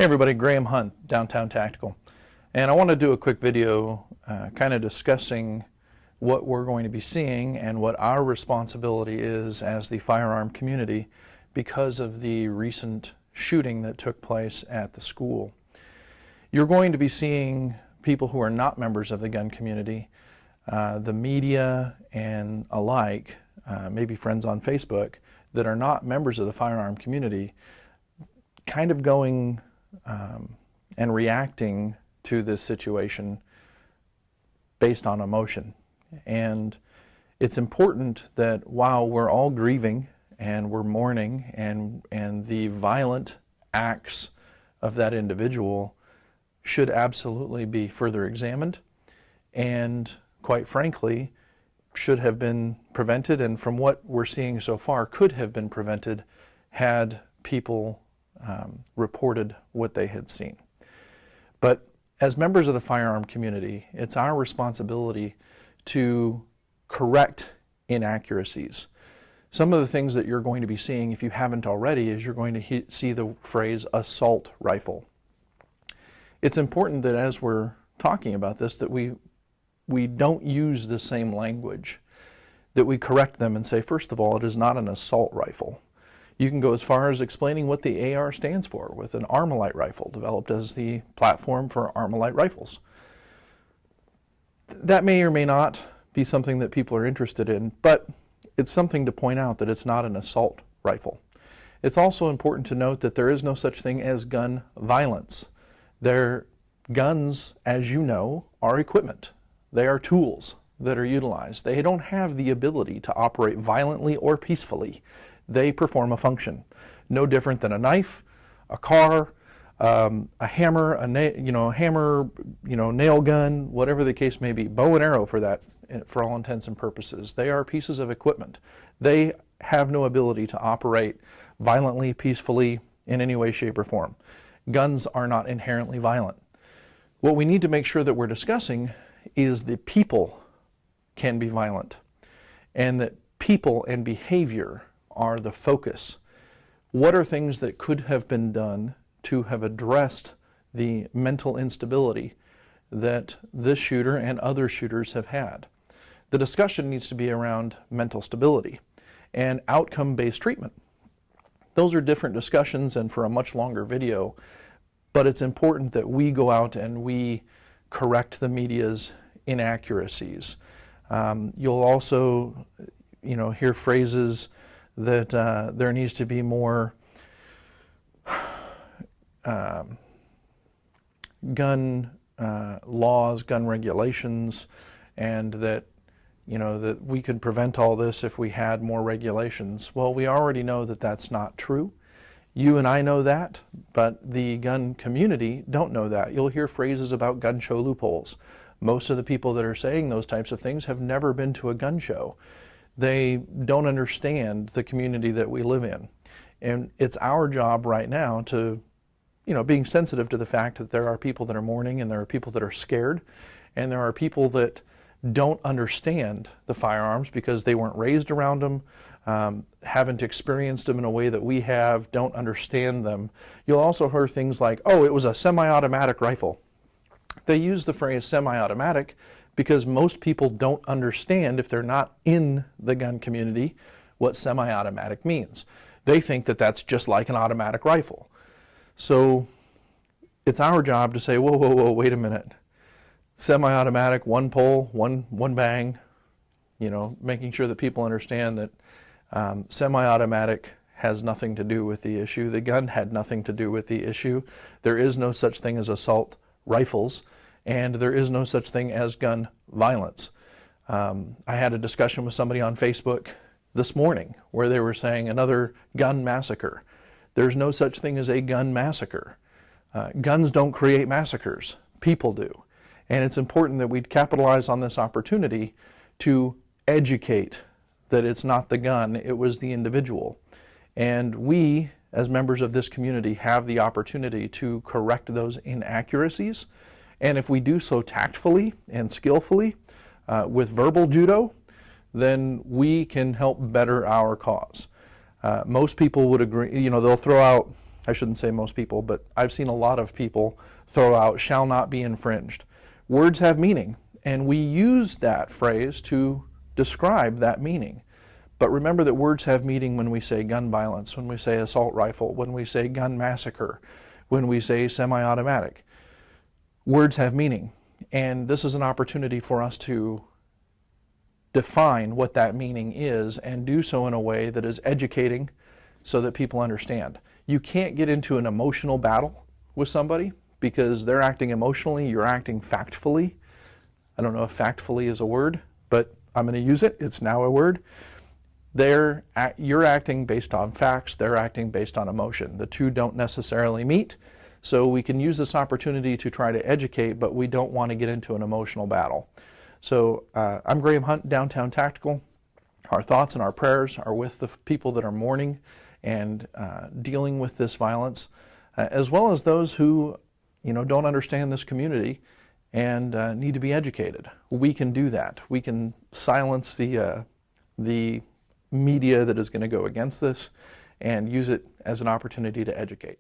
Hey everybody, Graham Hunt, Downtown Tactical. And I want to do a quick video kind of discussing what we're going to be seeing and what our responsibility is as the firearm community because of the recent shooting that took place at the school. You're going to be seeing people who are not members of the gun community, the media and alike, maybe friends on Facebook, that are not members of the firearm community, kind of going and reacting to this situation based on emotion. And it's important that while we're all grieving and we're mourning and the violent acts of that individual should absolutely be further examined and, quite frankly, should have been prevented, and from what we're seeing so far could have been prevented had people reported what they had seen. But as members of the firearm community, it's our responsibility to correct inaccuracies. Some of the things that you're going to be seeing, if you haven't already, is you're going to see the phrase assault rifle. It's important that as we're talking about this, that we don't use the same language, that we correct them and say, first of all, it is not an assault rifle. You can go as far as explaining what the AR stands for with an Armalite rifle, developed as the platform for Armalite rifles. That may or may not be something that people are interested in, but it's something to point out that it's not an assault rifle. It's also important to note that there is no such thing as gun violence. Guns, as you know, are equipment. They are tools that are utilized. They don't have the ability to operate violently or peacefully. They perform a function, no different than a knife, a car, a hammer, nail gun, whatever the case may be, bow and arrow for all intents and purposes. They are pieces of equipment. They have no ability to operate violently, peacefully, in any way, shape, or form. Guns are not inherently violent. What we need to make sure that we're discussing is that people can be violent, and that people and behavior are the focus. What are things that could have been done to have addressed the mental instability that this shooter and other shooters have had? The discussion needs to be around mental stability and outcome-based treatment. Those are different discussions and for a much longer video, but it's important that we go out and we correct the media's inaccuracies. You'll also hear phrases that there needs to be more gun laws, gun regulations, and that that we could prevent all this if we had more regulations. Well, we already know that that's not true. You and I know that, but the gun community don't know that. You'll hear phrases about gun show loopholes. Most of the people that are saying those types of things have never been to a gun show. They don't understand the community that we live in. And it's our job right now to, being sensitive to the fact that there are people that are mourning and there are people that are scared and there are people that don't understand the firearms because they weren't raised around them, haven't experienced them in a way that we have, don't understand them. You'll also hear things like, oh, it was a semi-automatic rifle. They use the phrase semi-automatic because most people don't understand, if they're not in the gun community, what semi-automatic means. They think that that's just like an automatic rifle. So it's our job to say, whoa, whoa, whoa, wait a minute. Semi-automatic, one pull, one bang, making sure that people understand that semi-automatic has nothing to do with the issue. The gun had nothing to do with the issue. There is no such thing as assault rifles, and there is no such thing as gun violence. I had a discussion with somebody on Facebook this morning where they were saying another gun massacre. There's no such thing as a gun massacre. Guns don't create massacres. People do. And it's important that we capitalize on this opportunity to educate that it's not the gun, it was the individual. And we, as members of this community, have the opportunity to correct those inaccuracies. And if we do so tactfully and skillfully with verbal judo, then we can help better our cause. Most people would agree, they'll throw out I shouldn't say most people, but I've seen a lot of people throw out "shall not be infringed." Words have meaning, and we use that phrase to describe that meaning. But remember that words have meaning when we say gun violence, when we say assault rifle, when we say gun massacre, when we say semi-automatic. Words have meaning, and this is an opportunity for us to define what that meaning is and do so in a way that is educating so that people understand. You can't get into an emotional battle with somebody because they're acting emotionally, you're acting factfully. I don't know if factfully is a word, but I'm going to use it. It's now a word. You're acting based on facts, they're acting based on emotion. The two don't necessarily meet, so we can use this opportunity to try to educate, but we don't want to get into an emotional battle. So I'm Graham Hunt, Downtown Tactical. Our thoughts and our prayers are with the people that are mourning and dealing with this violence, as well as those who don't understand this community and need to be educated. We can do that. We can silence the media that is going to go against this and use it as an opportunity to educate.